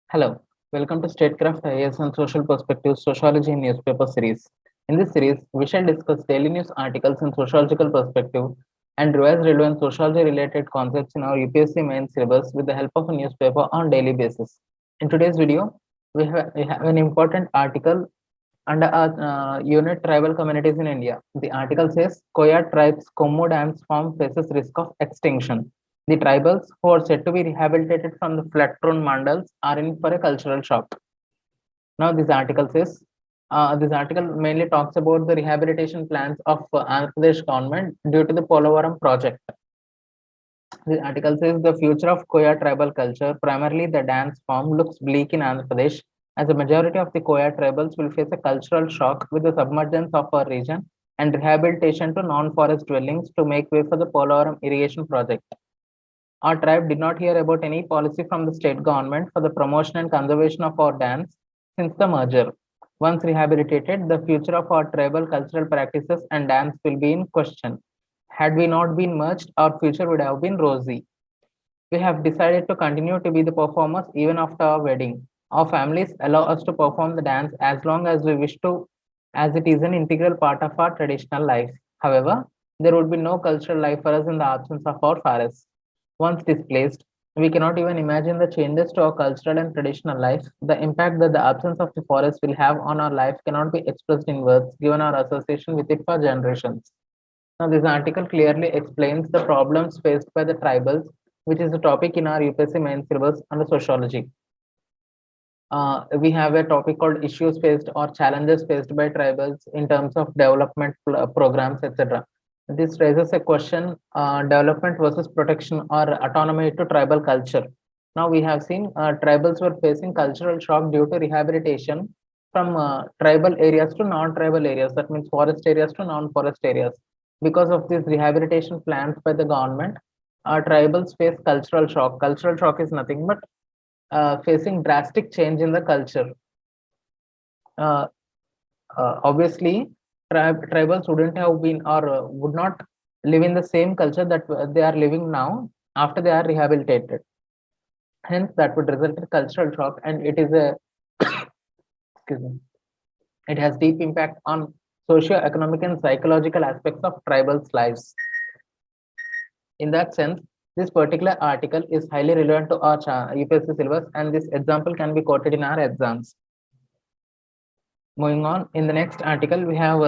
Hello, welcome to Statecraft IAS and Social Perspectives Sociology Newspaper Series. In this series, we shall discuss daily news articles in sociological perspective and revise relevant sociology related concepts in our UPSC main syllabus with the help of a newspaper on daily basis. In today's video, we have an important article under our unit tribal communities in India. The article says Koya tribes Komo Dam farm faces risk of extinction. The tribals who are said to be rehabilitated from the flood-prone mandals are in for a cultural shock. Now, this article mainly talks about the rehabilitation plans of Andhra Pradesh government due to the Polavaram project. The article says the future of Koya tribal culture, primarily the dance form, looks bleak in Andhra Pradesh as a majority of the Koya tribals will face a cultural shock with the submergence of our region and rehabilitation to non-forest dwellings to make way for the Polavaram irrigation project. Our tribe did not hear about any policy from the state government for the promotion and conservation of our dance since the merger. Once rehabilitated, the future of our tribal cultural practices and dance will be in question. Had we not been merged, our future would have been rosy. We have decided to continue to be the performers even after our wedding. Our families allow us to perform the dance as long as we wish to, as it is an integral part of our traditional life. However, there would be no cultural life for us in the absence of our forests. Once displaced, we cannot even imagine the changes to our cultural and traditional life. The impact that the absence of the forest will have on our life cannot be expressed in words, given our association with it for generations. Now, this article clearly explains the problems faced by the tribals, which is a topic in our UPSC main syllabus under sociology. We have a topic called issues faced or challenges faced by tribals in terms of development programs, etc. This raises a question, development versus protection or autonomy to tribal culture. Now we have seen tribals were facing cultural shock due to rehabilitation from tribal areas to non-tribal areas. That means forest areas to non-forest areas. Because of these rehabilitation plans by the government, tribals face cultural shock. Cultural shock is nothing but facing drastic change in the culture. Uh, Obviously, tribals wouldn't have been or would not live in the same culture that they are living now after they are rehabilitated. Hence, that would result in cultural shock, and it is a excuse me, it has deep impact on socio-economic and psychological aspects of tribals' lives. In that sense, this particular article is highly relevant to our UPSC syllabus, and this example can be quoted in our exams. Moving on, in the next article, we have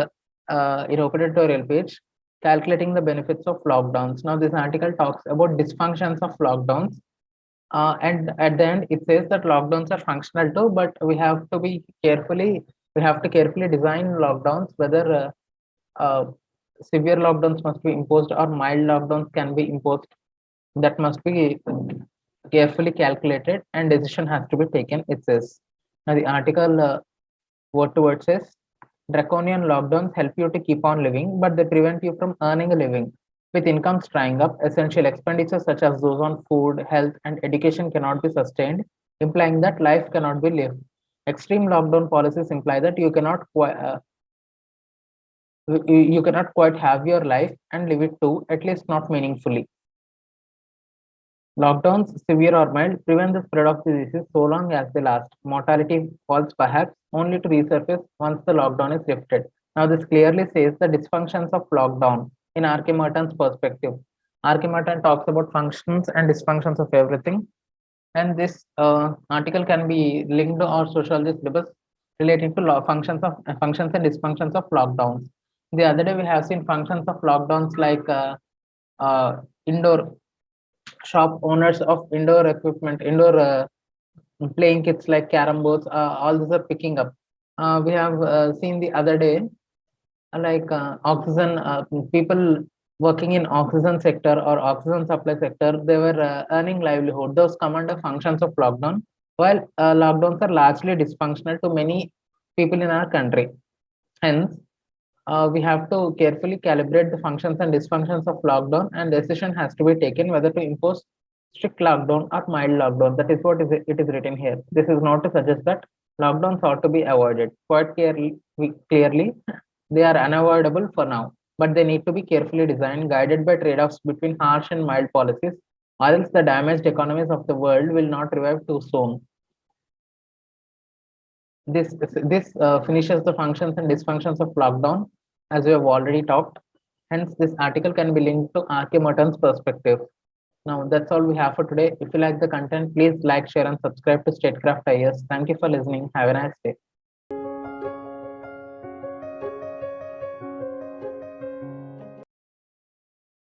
in open tutorial page, calculating the benefits of lockdowns. Now, this article talks about dysfunctions of lockdowns. And at the end, it says that lockdowns are functional too, but we have to carefully design lockdowns, whether severe lockdowns must be imposed or mild lockdowns can be imposed. That must be carefully calculated and decision has to be taken, it says. Now, the article word to word says draconian lockdowns help you to keep on living, but they prevent you from earning a living. With incomes drying up, essential expenditures such as those on food, health, and education cannot be sustained, implying that life cannot be lived. Extreme lockdown policies imply that you cannot quite have your life and live it too, at least not meaningfully. Lockdowns, severe or mild, prevent the spread of the disease so long as they last. Mortality falls perhaps only to resurface once the lockdown is lifted. Now, this clearly says the dysfunctions of lockdown in R.K. Merton's perspective. R.K. Merton talks about functions and dysfunctions of everything, and this article can be linked to our sociology syllabus relating to functions and dysfunctions of lockdowns. The other day, we have seen functions of lockdowns like indoor shop owners of indoor equipment, indoor playing kits like carom boards, all these are picking up. We have seen the other day, like oxygen, people working in oxygen sector or oxygen supply sector, they were earning livelihood. Those come under functions of lockdown, while lockdowns are largely dysfunctional to many people in our country. Hence, we have to carefully calibrate the functions and dysfunctions of lockdown, and decision has to be taken whether to impose strict lockdown or mild lockdown. That is what it is written here. This is not to suggest that lockdowns ought to be avoided. Quite clearly, they are unavoidable for now, but they need to be carefully designed, guided by trade-offs between harsh and mild policies, or else the damaged economies of the world will not revive too soon. This finishes the functions and dysfunctions of lockdown, as we have already talked. Hence, this article can be linked to R.K. Merton's perspective. Now, that's all we have for today. If you like the content, please like, share, and subscribe to Statecraft IAS. Thank you for listening. Have a nice day.